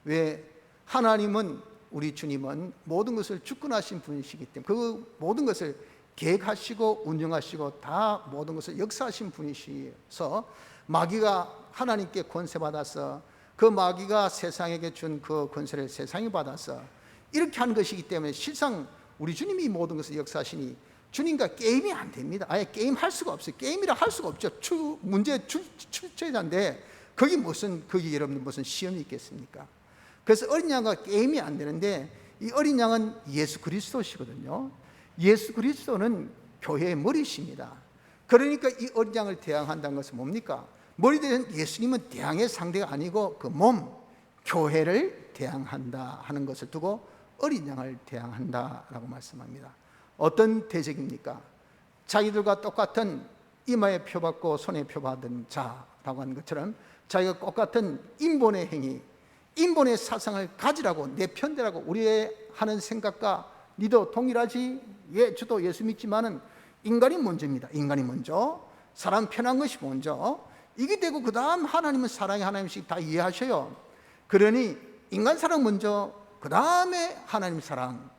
왜? 하나님은, 우리 주님은 모든 것을 주권하신 분이시기 때문에 그 모든 것을 계획하시고 운영하시고 다 모든 것을 역사하신 분이시서, 마귀가 하나님께 권세받아서 그 마귀가 세상에게 준 그 권세를 세상이 받아서 이렇게 하는 것이기 때문에, 실상 우리 주님이 모든 것을 역사하시니 주님과 게임이 안 됩니다. 아예 게임할 수가 없어요. 게임이라 할 수가 없죠. 문제 출제자인데 거기 여러분 무슨 시험이 있겠습니까? 그래서 어린 양과 게임이 안 되는데, 이 어린 양은 예수 그리스도시거든요. 예수 그리스도는 교회의 머리십니다. 그러니까 이 어린 양을 대항한다는 것은 뭡니까? 머리 된 예수님은 대항의 상대가 아니고 그 몸, 교회를 대항한다 하는 것을 두고 어린 양을 대항한다라고 말씀합니다. 어떤 대적입니까? 자기들과 똑같은 이마에 표받고 손에 표받은 자라고 하는 것처럼 자기가 똑같은 인본의 행위, 인본의 사상을 가지라고, 내 편대라고 우리의 하는 생각과 니도 동일하지? 저도 예수 믿지만은 인간이 먼저입니다. 인간이 먼저, 사람 편한 것이 먼저, 이게 되고 그 다음 하나님은 사랑의 하나님씩 다 이해하셔요. 그러니 인간 사랑 먼저, 그 다음에 하나님 사랑,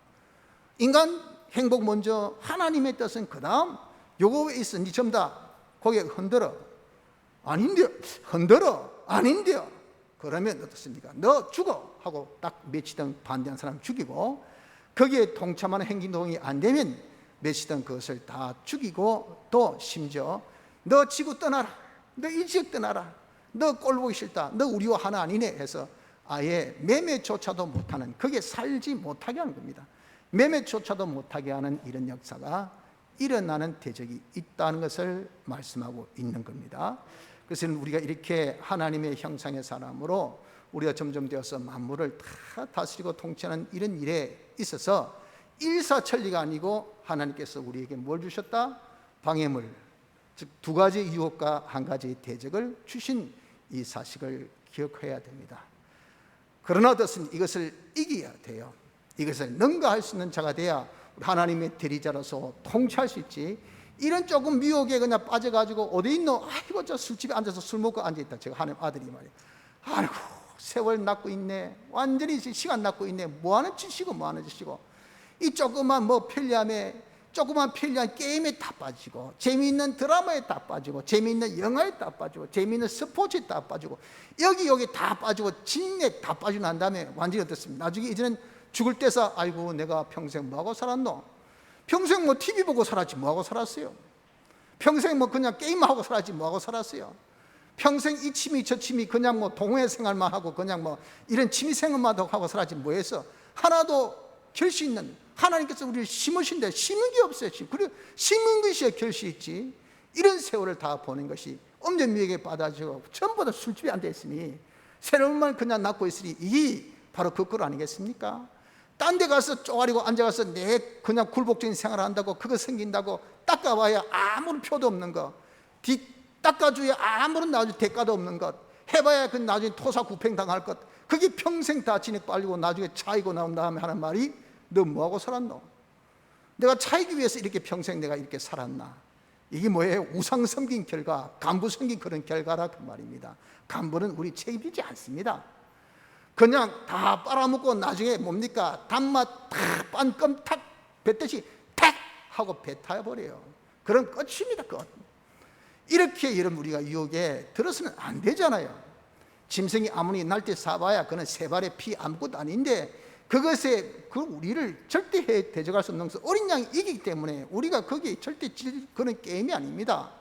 인간 행복 먼저, 하나님의 뜻은 그 다음. 요거에 있어. 니 전부 다 고개 흔들어. 아닌데요. 흔들어. 아닌데요. 그러면 어떻습니까? 너 죽어 하고 딱 맺히던 반대한 사람 죽이고, 거기에 동참하는 행동이 안 되면 맺히던 그것을 다 죽이고, 또 심지어 너 지구 떠나라, 너 이 지역 떠나라, 너 꼴 보기 싫다, 너 우리와 하나 아니네 해서 아예 매매조차도 못하는, 거기에 살지 못하게 하는 겁니다. 매매조차도 못하게 하는 이런 역사가 일어나는 대적이 있다는 것을 말씀하고 있는 겁니다. 그래서 우리가 이렇게 하나님의 형상의 사람으로 우리가 점점 되어서 만물을 다 다스리고 통치하는 이런 일에 있어서 일사천리가 아니고 하나님께서 우리에게 뭘 주셨다? 방해물, 즉 두 가지 유혹과 한 가지 대적을 주신 이 사실을 기억해야 됩니다. 그러나 어떻습니까? 이것을 이겨야 돼요. 이것을 능가할 수 있는 자가 돼야 하나님의 대리자로서 통치할 수 있지. 이런 조금 미혹에 그냥 빠져가지고 어디 있노? 아이고 저 술집에 앉아서 술 먹고 앉아있다. 제가 하나님 아들이 말이에요. 아이고 세월 낚고 있네. 완전히 시간 낚고 있네. 뭐하는 짓이고 뭐하는 짓이고. 이 조그만 조그만 편리한 게임에 다 빠지고, 재미있는 드라마에 다 빠지고, 재미있는 영화에 다 빠지고, 재미있는 스포츠에 다 빠지고, 여기 다 빠지고 진에 다 빠지고 난 다음에 완전히 어떻습니까? 나중에 이제는 죽을 때서 아이고 내가 평생 뭐하고 살았노? 평생 뭐 TV 보고 살았지 뭐하고 살았어요? 평생 뭐 그냥 게임하고 살았지 뭐하고 살았어요? 평생 이 취미 저 취미 그냥 뭐 동호회 생활만 하고 그냥 뭐 이런 취미 생활만 하고 살았지 뭐했어? 하나도 결시 있는, 하나님께서 우리를 심으신데 심은 게 없어요. 그리고 심은 것이 결시 있지. 이런 세월을 다 보낸 것이 엄전미에게 받아주고 전부 다 술집에 앉아있으니 새로운 말 그냥 낳고 있으니 이게 바로 그 꼴 아니겠습니까? 딴 데 가서 쪼가리고 앉아가서 내 그냥 굴복적인 생활을 한다고 그거 생긴다고 닦아봐야 아무런 표도 없는 거, 닦아줘야 아무런 나중에 대가도 없는 것, 해봐야 그 나중에 토사구팽 당할 것, 그게 평생 다 진액 빨리고 나중에 차이고 나온 다음에 하는 말이 너 뭐하고 살았노? 내가 차이기 위해서 이렇게 평생 내가 이렇게 살았나? 이게 뭐예요? 우상 섬긴 결과, 간부 섬긴 그런 결과라 그 말입니다. 간부는 우리 책임지지 않습니다. 그냥 다 빨아먹고 나중에 뭡니까? 단맛 탁 빤껌 탁 뱉듯이 탁 하고 뱉어버려요. 그런 끝입니다. 끝. 이렇게 여러분 우리가 유혹에 들어서는 안 되잖아요. 짐승이 아무리 날때 사봐야 그는 세 발의 피 아무것도 아닌데 그것에 우리를 절대 대적할 수 없는 것은 어린 양이 이기기 때문에 우리가 거기에 절대 질 그런 게임이 아닙니다.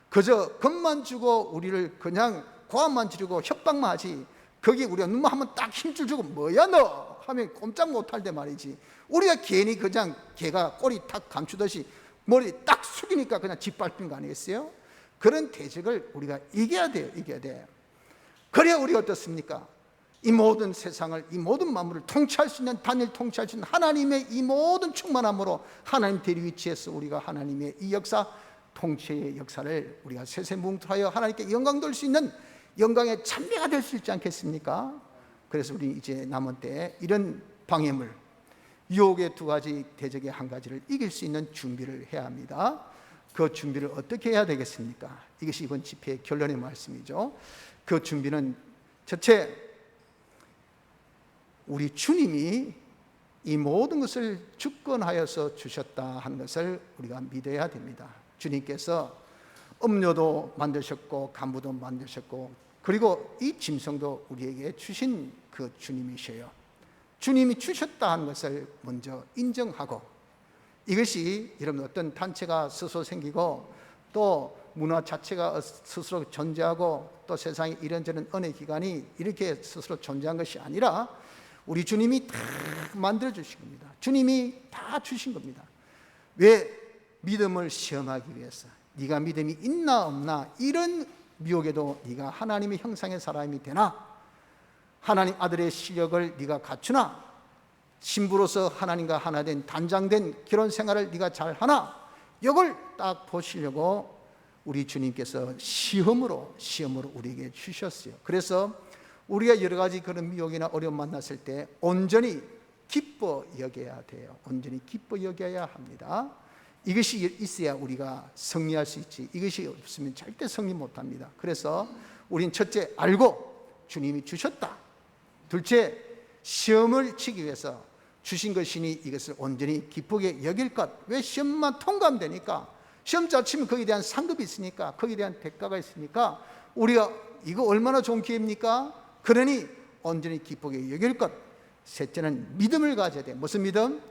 그저 겁만 주고 우리를 그냥 고함만 지르고 협박만 하지, 거기에 우리가 눈만 한번 딱 힘줄 주고 뭐야 너 하면 꼼짝 못할 때 말이지, 우리가 괜히 그냥 개가 꼬리 탁 감추듯이 머리 딱 숙이니까 그냥 짓밟힌 거 아니겠어요? 그런 대적을 우리가 이겨야 돼요. 이겨야 돼요. 그래야 우리가 어떻습니까? 이 모든 세상을, 이 모든 만물을 통치할 수 있는, 단일 통치할 수 있는 하나님의 이 모든 충만함으로 하나님 대리 위치에서 우리가 하나님의 이 역사, 통치의 역사를 우리가 세세뭉틀하여 하나님께 영광 돌릴 수 있는 영광의 찬미가 될 수 있지 않겠습니까? 그래서 우리 이제 남은 때에 이런 방해물, 유혹의 두 가지, 대적의 한 가지를 이길 수 있는 준비를 해야 합니다. 그 준비를 어떻게 해야 되겠습니까? 이것이 이번 집회의 결론의 말씀이죠. 그 준비는 첫째, 우리 주님이 이 모든 것을 주권하여서 주셨다 하는 것을 우리가 믿어야 됩니다. 주님께서 음료도 만드셨고 간부도 만드셨고 그리고 이 짐승도 우리에게 주신 그 주님이셔요. 주님이 주셨다 하는 것을 먼저 인정하고, 이것이 여러분 어떤 단체가 스스로 생기고 또 문화 자체가 스스로 존재하고 또 세상에 이런저런 은혜 기관이 이렇게 스스로 존재한 것이 아니라 우리 주님이 다 만들어 주신 겁니다. 주님이 다 주신 겁니다. 왜? 믿음을 시험하기 위해서. 네가 믿음이 있나 없나, 이런 미혹에도 네가 하나님의 형상의 사람이 되나, 하나님 아들의 실력을 네가 갖추나, 신부로서 하나님과 하나 된 단장된 결혼 생활을 네가 잘하나, 이걸 딱 보시려고 우리 주님께서 시험으로 우리에게 주셨어요. 그래서 우리가 여러 가지 그런 미혹이나 어려움 만났을 때 온전히 기뻐 여겨야 돼요. 온전히 기뻐 여겨야 합니다. 이것이 있어야 우리가 승리할 수 있지, 이것이 없으면 절대 승리 못합니다. 그래서 우린 첫째, 알고 주님이 주셨다. 둘째, 시험을 치기 위해서 주신 것이니 이것을 온전히 기쁘게 여길 것. 왜? 시험만 통과하면 되니까. 시험 잘 치면 거기에 대한 상급이 있으니까, 거기에 대한 대가가 있으니까 우리가 이거 얼마나 좋은 기회입니까? 그러니 온전히 기쁘게 여길 것. 셋째는 믿음을 가져야 돼. 무슨 믿음?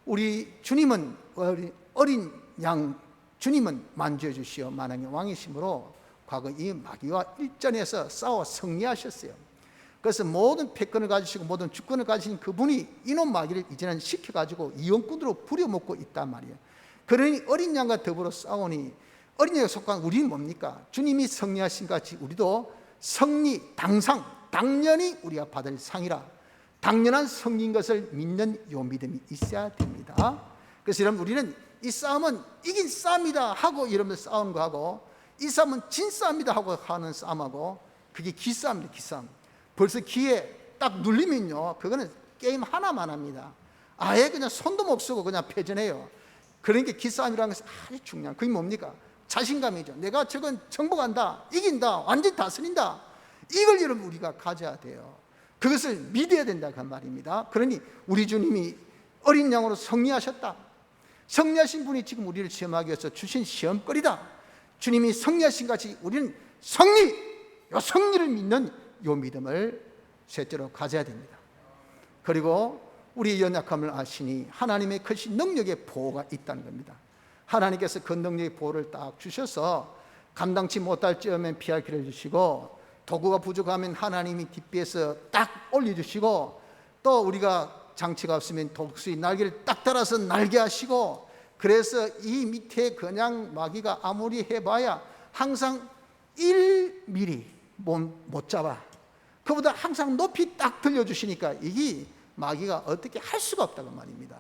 우리 주님은 어린 양, 주님은 만주해 주시어 만왕의 왕이심으로 과거 이 마귀와 일전에서 싸워 승리하셨어요. 그래서 모든 패권을 가지시고 모든 주권을 가지신 그분이 이놈 마귀를 이제는 시켜가지고 이용꾼으로 부려먹고 있단 말이에요. 그러니 어린 양과 더불어 싸우니, 어린 양에 속한 우리는 뭡니까? 주님이 승리하신 같이 우리도 승리 당상, 당연히 우리가 받을 상이라, 당연한 성인 것을 믿는 요 믿음이 있어야 됩니다. 그래서 여러분, 우리는 이 싸움은 이긴 싸움이다 하고 이러면서 싸우는 거하고, 이 싸움은 진 싸움이다 하고 하는 싸움하고, 그게 기싸움입니다. 기싸움. 벌써 기에 딱 눌리면요, 그거는 게임 하나만 합니다. 아예 그냥 손도 못 쓰고 그냥 패전해요. 그러니까 기싸움이라는 것은 아주 중요한, 그게 뭡니까? 자신감이죠. 내가 저건 정복한다, 이긴다, 완전히 다스린다. 이걸 여러분 우리가 가져야 돼요. 그것을 믿어야 된다 그 말입니다. 그러니 우리 주님이 어린 양으로 승리하셨다. 승리하신 분이 지금 우리를 시험하기 위해서 주신 시험거리다. 주님이 승리하신 같이 우리는 승리를 믿는 요 믿음을 셋째로 가져야 됩니다. 그리고 우리의 연약함을 아시니 하나님의 크신 능력의 보호가 있다는 겁니다. 하나님께서 그 능력의 보호를 딱 주셔서 감당치 못할 찌으면 피할 길을 주시고, 도구가 부족하면 하나님이 뒷배에서 딱 올려주시고, 또 우리가 장치가 없으면 독수리 날개를 딱 달아서 날게 하시고, 그래서 이 밑에 그냥 마귀가 아무리 해봐야 항상 1mm 못 잡아. 그보다 항상 높이 딱 들려주시니까 이게 마귀가 어떻게 할 수가 없다고 말입니다.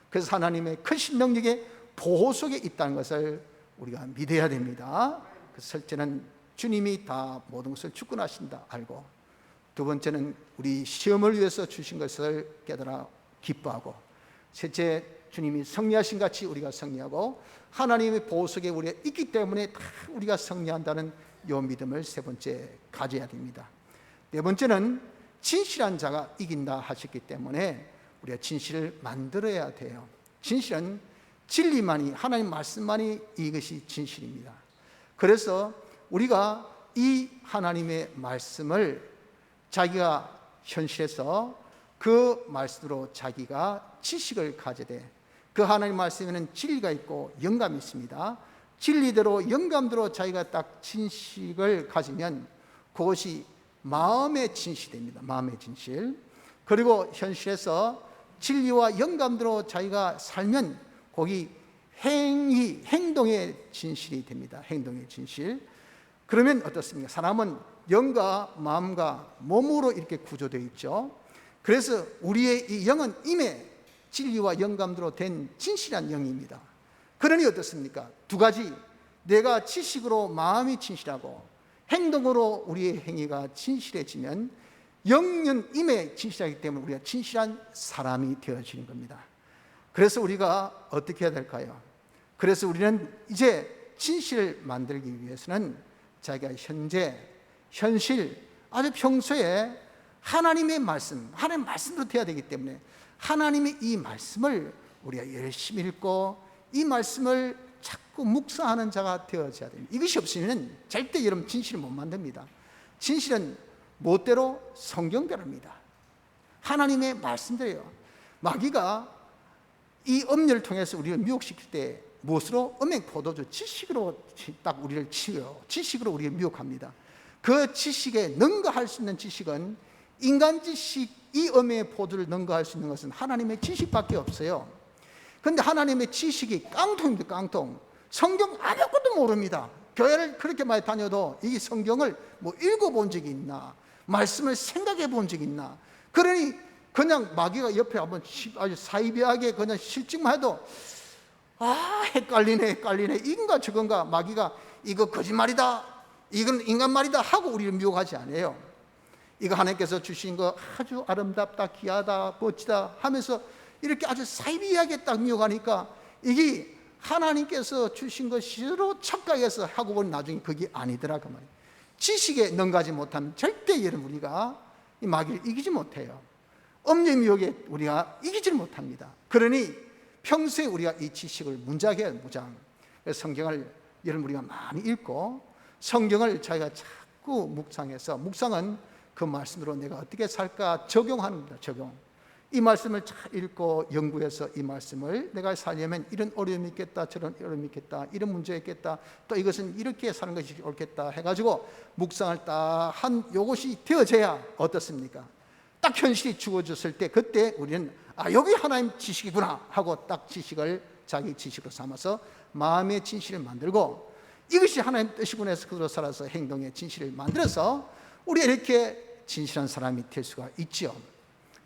그래서 하나님의 크신 능력의 보호 속에 있다는 것을 우리가 믿어야 됩니다. 그래서 첫째는 주님이 다 모든 것을 주권하신다 알고, 두 번째는 우리 시험을 위해서 주신 것을 깨달아 기뻐하고, 셋째 주님이 승리하신 같이 우리가 승리하고, 하나님의 보호 속에 우리가 있기 때문에 다 우리가 승리한다는 요 믿음을 세 번째 가져야 됩니다. 네 번째는 진실한 자가 이긴다 하셨기 때문에 우리가 진실을 만들어야 돼요. 진실은 진리만이, 하나님 말씀만이 이것이 진실입니다. 그래서 우리가 이 하나님의 말씀을 자기가 현실에서 그 말씀으로 자기가 지식을 가져되, 그 하나님 말씀에는 진리가 있고 영감이 있습니다. 진리대로 영감대로 자기가 딱 진식을 가지면 그것이 마음의 진실입니다. 마음의 진실. 그리고 현실에서 진리와 영감대로 자기가 살면 거기 행동의 진실이 됩니다. 행동의 진실. 그러면 어떻습니까? 사람은 영과 마음과 몸으로 이렇게 구조되어 있죠. 그래서 우리의 이 영은 임에 진리와 영감대로 된 진실한 영입니다. 그러니 어떻습니까? 두 가지, 내가 지식으로 마음이 진실하고 행동으로 우리의 행위가 진실해지면 영은 임에 진실하기 때문에 우리가 진실한 사람이 되어지는 겁니다. 그래서 우리가 어떻게 해야 될까요? 그래서 우리는 이제 진실을 만들기 위해서는 자기가 현실, 아주 평소에 하나님의 말씀으로 돼야 되기 때문에 하나님의 이 말씀을 우리가 열심히 읽고 이 말씀을 자꾸 묵상하는 자가 되어져야 됩니다. 이것이 없으면 절대 여러분 진실을 못 만듭니다. 진실은 무엇대로? 성경대로입니다. 하나님의 말씀대로요. 마귀가 이 음료를 통해서 우리를 미혹시킬 때 무엇으로? 음행 포도주 지식으로 딱 우리를 치요. 지식으로 우리를 미혹합니다. 그 지식에 능가할 수 있는 지식은 인간 지식, 이 음의 포도를 능가할 수 있는 것은 하나님의 지식밖에 없어요. 그런데 하나님의 지식이 깡통입니다. 깡통. 성경 아무것도 모릅니다. 교회를 그렇게 많이 다녀도 이 성경을 뭐 읽어본 적이 있나, 말씀을 생각해 본 적이 있나. 그러니 그냥 마귀가 옆에 한번 아주 사이비하게 그냥 실증만 해도 헷갈리네. 이건가 저건가. 마귀가 이거 거짓말이다, 이건 인간 말이다 하고 우리를 미혹하지 않아요. 이거 하나님께서 주신 거 아주 아름답다, 귀하다, 멋지다 하면서 이렇게 아주 사이비하게 딱 미혹하니까 이게 하나님께서 주신 것으로 착각해서 하고 보니 나중에 그게 아니더라 그 말이에요. 지식에 능가하지 못하면 절대 여러분 우리가 이 마귀를 이기지 못해요. 음녀 미혹에 우리가 이기지 못합니다. 그러니 평소에 우리가 이 지식을 문장해야 문장. 그래서 성경을 여러분 우리가 많이 읽고 성경을 자기가 자꾸 묵상해서, 묵상은 그 말씀으로 내가 어떻게 살까 적용하는 겁니다. 적용. 이 말씀을 잘 읽고 연구해서 이 말씀을 내가 살려면 이런 어려움이 있겠다, 저런 어려움이 있겠다, 이런 문제가 있겠다, 또 이것은 이렇게 사는 것이 옳겠다 해가지고 묵상을 딱 한 요것이 되어져야 어떻습니까? 딱 현실이 주어졌을 때 그때 우리는 여기 하나님 지식이구나 하고 딱 지식을 자기 지식으로 삼아서 마음의 진실을 만들고, 이것이 하나님 뜻이구나 해서 그대로 살아서 행동의 진실을 만들어서 우리 이렇게 진실한 사람이 될 수가 있지요.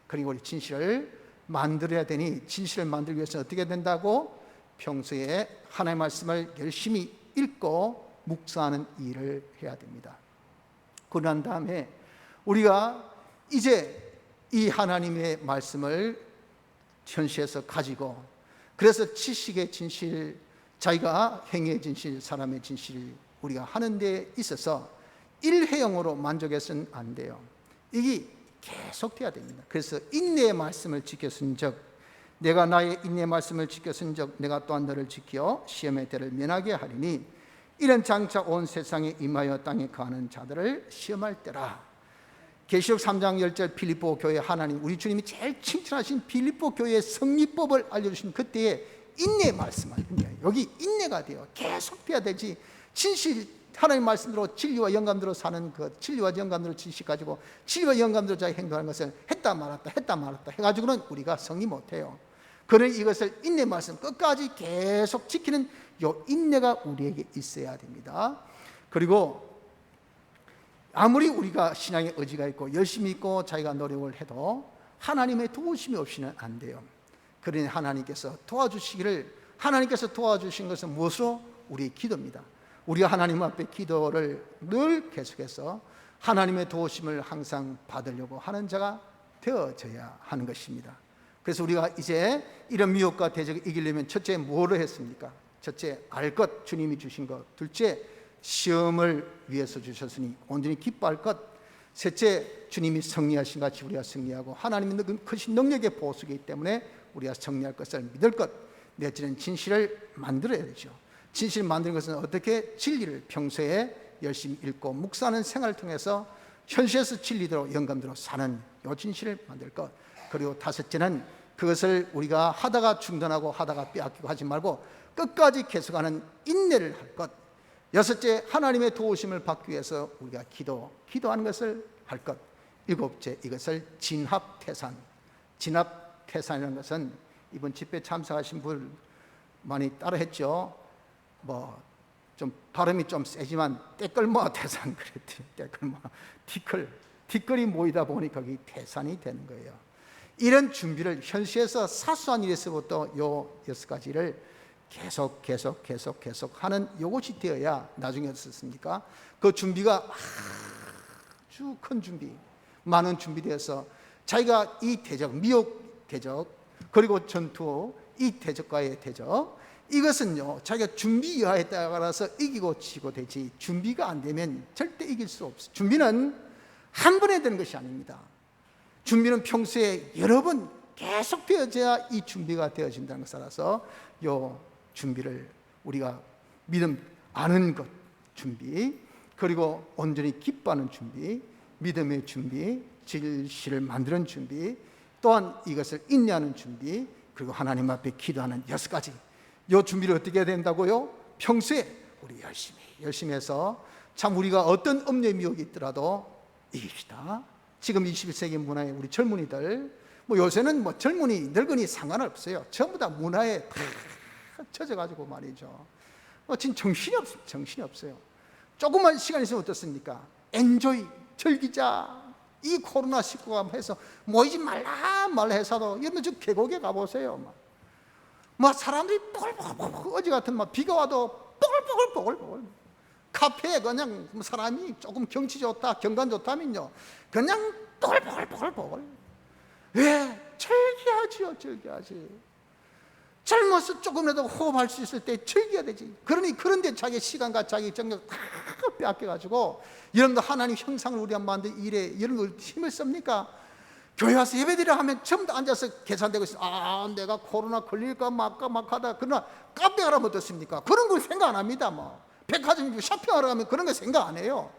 그리고 우리 진실을 만들어야 되니 진실을 만들기 위해서 어떻게 된다고? 평소에 하나님의 말씀을 열심히 읽고 묵상하는 일을 해야 됩니다. 그러고 난 다음에 우리가 이제 이 하나님의 말씀을 현시에서 가지고, 그래서 지식의 진실, 자기가 행위의 진실, 사람의 진실 우리가 하는 데 있어서 일회용으로 만족해서는 안 돼요. 이게 계속돼야 됩니다. 그래서 인내의 말씀을 지켰은즉, 내가 나의 인내의 말씀을 지켰은즉 내가 또한 너를 지켜 시험의 때를 면하게 하리니 이런 장차 온 세상에 임하여 땅에 거하는 자들을 시험할 때라. 계시록 3장 10절 빌립보 교회, 하나님 우리 주님이 제일 칭찬하신 빌립보 교회의 성리법을 알려주신 그때의 인내의 말씀을, 여기 인내가 돼요. 계속돼야 되지. 진실, 하나님 말씀대로 진리와 영감대로 사는 것, 진리와 영감대로 지식 가지고 진리와 영감대로 자기 행동하는 것을 했다 말았다 해가지고는 우리가 성리 못해요. 그러니 이것을 인내 말씀 끝까지 계속 지키는 요 인내가 우리에게 있어야 됩니다. 그리고 아무리 우리가 신앙의 의지가 있고 열심히 있고 자기가 노력을 해도 하나님의 도우심이 없이는 안 돼요. 그러니 하나님께서 도와주시기를, 하나님께서 도와주신 것은 무엇으로? 우리의 기도입니다. 우리가 하나님 앞에 기도를 늘 계속해서 하나님의 도우심을 항상 받으려고 하는 자가 되어져야 하는 것입니다. 그래서 우리가 이제 이런 미혹과 대적을 이기려면 첫째 뭐를 했습니까? 첫째, 알 것, 주님이 주신 것. 둘째, 시험을 위해서 주셨으니 온전히 기뻐할 것. 셋째, 주님이 승리하신 같이 우리가 승리하고 하나님의 크신 능력의 보수이기 때문에 우리가 승리할 것을 믿을 것. 넷째는 진실을 만들어야 되죠. 진실을 만드는 것은 어떻게? 진리를 평소에 열심히 읽고 묵상하는 생활을 통해서 현실에서 진리대로 영감대로 사는 이 진실을 만들 것. 그리고 다섯째는 그것을 우리가 하다가 중단하고 하다가 빼앗기고 하지 말고 끝까지 계속하는 인내를 할 것. 여섯째, 하나님의 도우심을 받기 위해서 우리가 기도하는 것을 할 것. 일곱째, 이것을 진합태산. 진합태산이라는 것은 이번 집회 참석하신 분 많이 따라했죠. 좀 발음이 좀 세지만 떼끌모 태산 그랬더니 떼끌모 티끌이 모이다 보니 거기 태산이 되는 거예요. 이런 준비를 현시에서 사소한 일에서부터 요 6가지를 계속 하는 요것이 되어야 나중에 어떻습니까? 그 준비가 아주 큰 준비, 많은 준비되어서 자기가 이 대적, 미혹 대적, 그리고 전투, 이 대적과의 대적, 이것은요 자기가 준비 여하에 따라서 이기고 지고 되지, 준비가 안 되면 절대 이길 수 없어요. 준비는 한 번에 되는 것이 아닙니다. 준비는 평소에 여러 번 계속 되어져야 이 준비가 되어진다는 것을 알아서 요 준비를 우리가 믿음 아는 것 준비, 그리고 온전히 기뻐하는 준비, 믿음의 준비, 진실을 만드는 준비, 또한 이것을 인내하는 준비, 그리고 하나님 앞에 기도하는 6가지. 이 준비를 어떻게 해야 된다고요? 평소에 우리 열심히 해서 참 우리가 어떤 음료의 미혹이 있더라도 이깁시다. 지금 21세기 문화의 우리 젊은이들, 요새는 젊은이 늙은이 상관없어요. 전부 다 문화에 다 젖어가지고 말이죠. 지금 정신이 없어요. 조금만 시간 있으면 어떻습니까? 엔조이, 즐기자. 이 코로나19가 해서 모이지 말라 해서도 여러분 저 계곡에 가보세요. 사람들이 뽀글뽀글, 어제 같은 비가 와도 뽀글뽀글 카페에 그냥 사람이 조금 경치 좋다, 경관 좋다면요 그냥 뽀글뽀글. 왜? 즐겨야지. 젊어서 조금이라도 호흡할 수 있을 때 즐겨야 되지. 그런데 자기 시간과 자기 정력 다 빼앗겨가지고, 여러분도 하나님 형상을 우리가 만든 일에 여러분 힘을 씁니까? 교회 와서 예배드리려 하면 전부 다 앉아서 계산되고 있어요. 내가 코로나 걸릴까 말까 하다. 그러나 카페 가라면 어떻습니까? 그런 걸 생각 안 합니다. 백화점 쇼핑하러 가면 그런 거 생각 안 해요.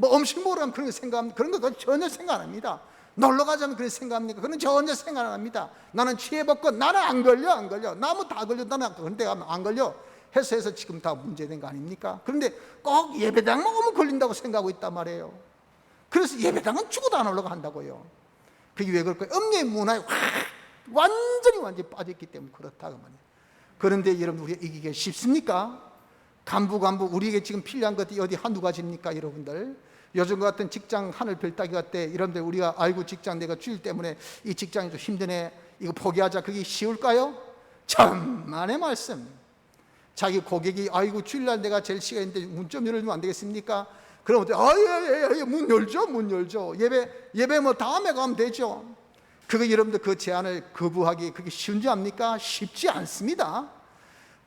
음식 먹으러 가면 그런 거 생각합니다. 그런 거 전혀 생각 안 합니다. 놀러 가자면 그런 생각합니까? 그런 전혀 생각 안 합니다. 나는 취해봤고 나는 안 걸려. 나무 다 걸려. 나는 그런 데 가면 안 걸려. 해서 지금 다 문제된 거 아닙니까? 그런데 꼭 예배당만 오면 걸린다고 생각하고 있단 말이에요. 그래서 예배당은 죽어도 안 올라간다고요. 그게 왜 그럴까요? 음료의 문화에 완전히 빠졌기 때문에 그렇다고 말이에요. 그런데 여러분, 우리가 이기기 쉽습니까? 간부 우리에게 지금 필요한 것이 어디 한두 가지입니까? 여러분들, 요즘 같은 직장 하늘 별따기 같대 이런데 우리가 아이고 직장 내가 주일 때문에 이 직장이 좀 힘드네 이거 포기하자 그게 쉬울까요? 천만의 말씀. 자기 고객이 아이고 주일날 내가 제일 시간 있는데 문 좀 열어주면 안 되겠습니까? 그러면 문 열죠 문 열죠. 예배 뭐 다음에 가면 되죠. 그거 여러분들 그 제안을 거부하기 그게 쉬운지 압니까? 쉽지 않습니다.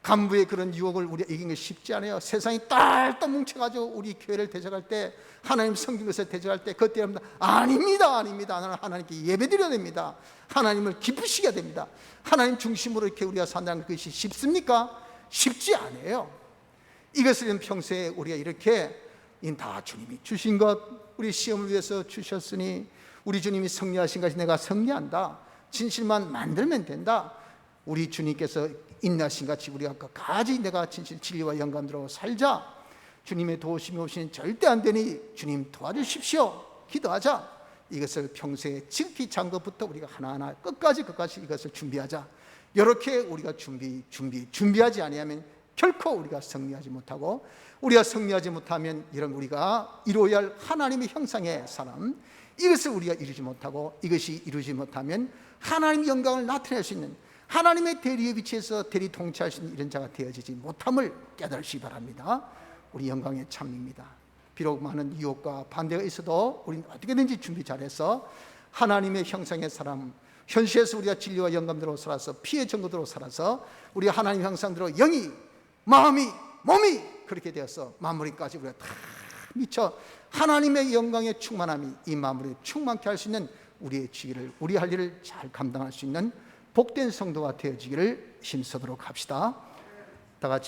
간부의 그런 유혹을 우리가 이기는 게 쉽지 않아요. 세상이 딸딱 뭉쳐가지고 우리 교회를 대적할 때 하나님 섬긴 것을 대적할 때 그때 여러분들 아닙니다 나는 하나님께 예배드려야 됩니다. 하나님을 기쁘시게 됩니다. 하나님 중심으로 이렇게 우리가 산다는 것이 쉽습니까? 쉽지 않아요. 이것을 평소에 우리가 이렇게 다 주님이 주신 것 우리 시험을 위해서 주셨으니 우리 주님이 승리하신 것이 내가 승리한다. 진실만 만들면 된다. 우리 주님께서 인내하신 같이 우리가 끝까지 내가 진실 진리와 영감대로 살자. 주님의 도우심이 오시는 절대 안 되니 주님 도와주십시오. 기도하자. 이것을 평소에 지극히 작은 것부터 우리가 하나하나 끝까지 이것을 준비하자. 이렇게 우리가 준비하지 아니하면 결코 우리가 승리하지 못하고 우리가 승리하지 못하면 이런 우리가 이루어야 할 하나님의 형상의 사람 이것을 우리가 이루지 못하고 이것이 이루지 못하면 하나님의 영광을 나타낼 수 있는 하나님의 대리의 위치에서 대리 통치할 수 있는 이런 자가 되어지지 못함을 깨달으시기 바랍니다. 우리 영광의 참입니다. 비록 많은 유혹과 반대가 있어도 우리는 어떻게든지 준비 잘해서 하나님의 형상의 사람 현실에서 우리가 진리와 영감대로 살아서 피의 정도대로 살아서 우리가 하나님 형상대로 영이 마음이 몸이 그렇게 되어서 마무리까지 우리가 다 미쳐 하나님의 영광의 충만함이 이 마무리에 충만케 할 수 있는 우리의 지기를 우리 할 일을 잘 감당할 수 있는 복된 성도가 되어지기를 힘쓰도록 합시다. 다 같이